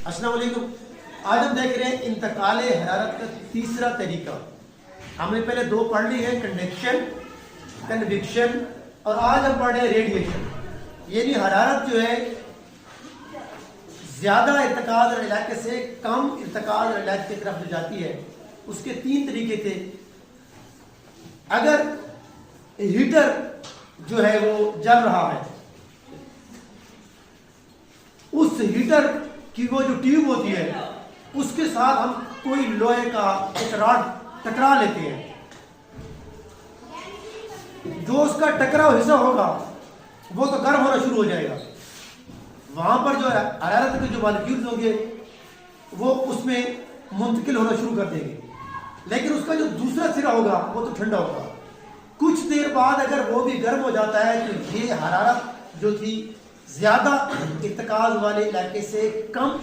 अस्सलाम वालेकुम। आज हम देख रहे हैं इंतकाल हरारत का तीसरा तरीका। हमने पहले दो पढ़ ली है, कंडक्शन, कन्विक्शन, और आज हम पढ़ रहे हैं रेडिएशन। यानी हरारत जो है ज्यादा इर्तिकाद इलाके से कम इर्तिकाद इलाके की तरफ जो जाती है, उसके तीन तरीके थे। अगर हीटर जो है वो जल रहा है, उस हीटर की वो जो ट्यूब होती है उसके साथ हम कोई लोहे का एक रॉड टकरा लेते हैं। जो उसका टकराव हिस्सा होगा वो तो गर्म होना शुरू हो जाएगा। वहां पर जो हरारत के जो मॉलिक्यूल्स होंगे वो उसमें मुंतकिल होना शुरू कर देंगे, लेकिन उसका जो दूसरा सिरा होगा वो तो ठंडा होगा। कुछ देर बाद अगर वो भी गर्म हो जाता है तो ये हरारत जो थी ज्यादा इर्तिकाज वाले इलाके से कम